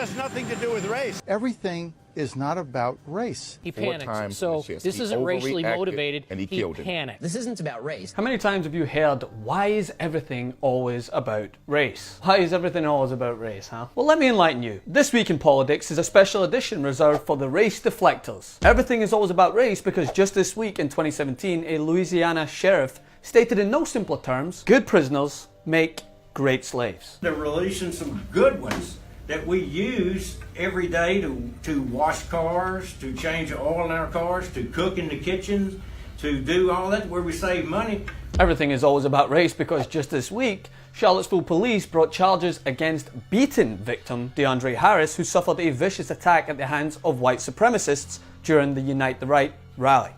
has nothing to do with race. Everything is not about race. He panicked. So this isn't racially motivated. And he killed him. Panicked. This isn't about race. How many times have you heard, why is everything always about race? Why is everything always about race, huh? Well, let me enlighten you. This Week in Politics is a special edition reserved for the race deflectors. Everything is always about race because just this week in 2017, a Louisiana sheriff stated in no simpler terms, good prisoners make great slaves. They're releasing some good ones that we use every day to wash cars, to change oil in our cars, to cook in the kitchen, to do all that where we save money. Everything is always about race because just this week, Charlottesville police brought charges against beaten victim DeAndre Harris, who suffered a vicious attack at the hands of white supremacists during the Unite the Right rally.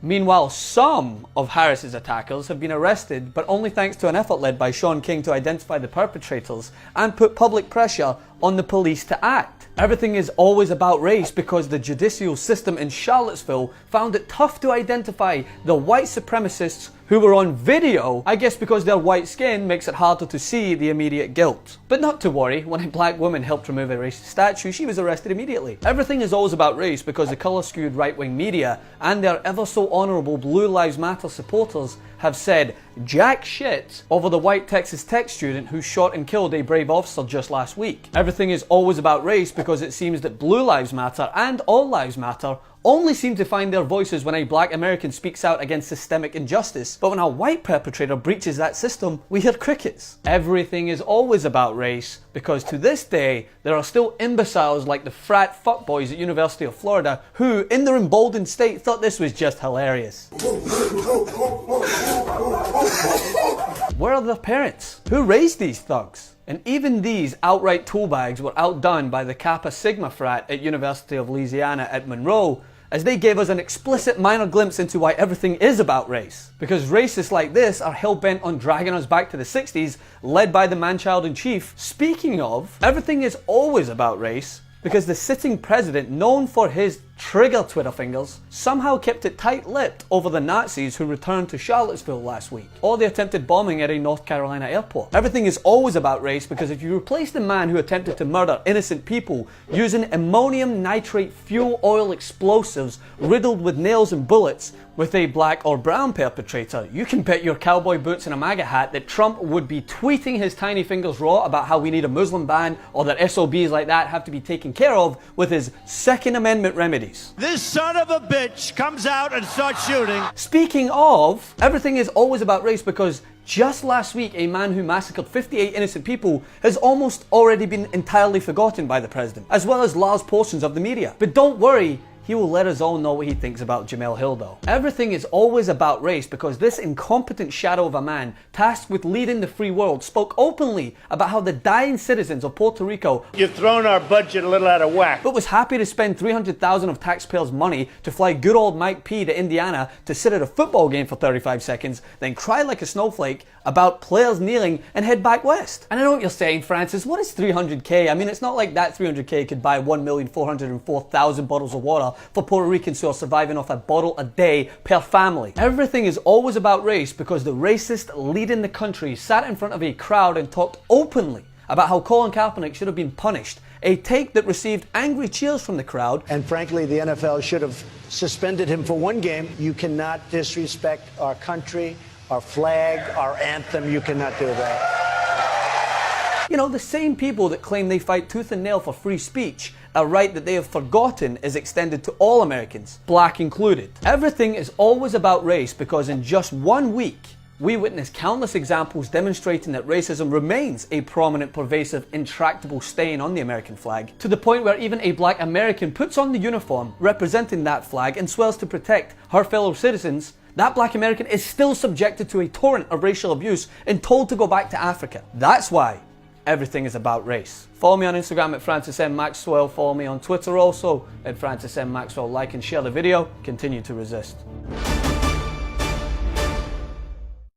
Meanwhile, some of Harris's attackers have been arrested, but only thanks to an effort led by Shaun King to identify the perpetrators and put public pressure on the police to act. Everything is always about race because the judicial system in Charlottesville found it tough to identify the white supremacists who were on video, I guess because their white skin makes it harder to see the immediate guilt. But not to worry, when a black woman helped remove a racist statue, she was arrested immediately. Everything is always about race because the colour-skewed right-wing media and their ever-so-honourable Blue Lives Matter supporters have said jack shit over the white Texas Tech student who shot and killed a brave officer just last week. Everything is always about race because it seems that Blue Lives Matter and All Lives Matter only seem to find their voices when a black American speaks out against systemic injustice, but when a white perpetrator breaches that system, we hear crickets. Everything is always about race because to this day, there are still imbeciles like the frat fuckboys at University of Florida who, in their emboldened state, thought this was just hilarious. Where are their parents? Who raised these thugs? And even these outright toolbags were outdone by the Kappa Sigma frat at University of Louisiana at Monroe, as they gave us an explicit minor glimpse into why everything is about race. Because racists like this are hell-bent on dragging us back to the 60s, led by the man-child-in-chief. Speaking of, everything is always about race, because the sitting president, known for his trigger Twitter fingers, somehow kept it tight-lipped over the Nazis who returned to Charlottesville last week, or the attempted bombing at a North Carolina airport. Everything is always about race because if you replace the man who attempted to murder innocent people using ammonium nitrate fuel oil explosives riddled with nails and bullets with a black or brown perpetrator, you can bet your cowboy boots and a MAGA hat that Trump would be tweeting his tiny fingers raw about how we need a Muslim ban or that SOBs like that have to be taken care of with his Second Amendment remedies. This son of a bitch comes out and starts shooting. Speaking of, everything is always about race because just last week, a man who massacred 58 innocent people has almost already been entirely forgotten by the president, as well as large portions of the media. But don't worry, he will let us all know what he thinks about Jemele Hill though. Everything is always about race because this incompetent shadow of a man tasked with leading the free world spoke openly about how the dying citizens of Puerto Rico, You've thrown our budget a little out of whack. but was happy to spend $300,000 of taxpayers' money to fly good old Mike P to Indiana to sit at a football game for 35 seconds, then cry like a snowflake about players kneeling and head back west. And I know what you're saying, Francis, what is 300k? I mean, it's not like that 300k could buy 1,404,000 bottles of water for Puerto Ricans who are surviving off a bottle a day per family. Everything is always about race because the racist leading the country sat in front of a crowd and talked openly about how Colin Kaepernick should have been punished, a take that received angry cheers from the crowd. And frankly, the NFL should have suspended him for one game. You cannot disrespect our country, our flag, our anthem. You cannot do that. You know, the same people that claim they fight tooth and nail for free speech, a right that they have forgotten is extended to all Americans, black included. Everything is always about race because in just 1 week, we witness countless examples demonstrating that racism remains a prominent, pervasive, intractable stain on the American flag, to the point where even a black American puts on the uniform representing that flag and swears to protect her fellow citizens. That black American is still subjected to a torrent of racial abuse and told to go back to Africa. That's why everything is about race. Follow me on Instagram at Francis M. Maxwell. Follow me on Twitter also at Francis M. Maxwell. Like and share the video. Continue to resist.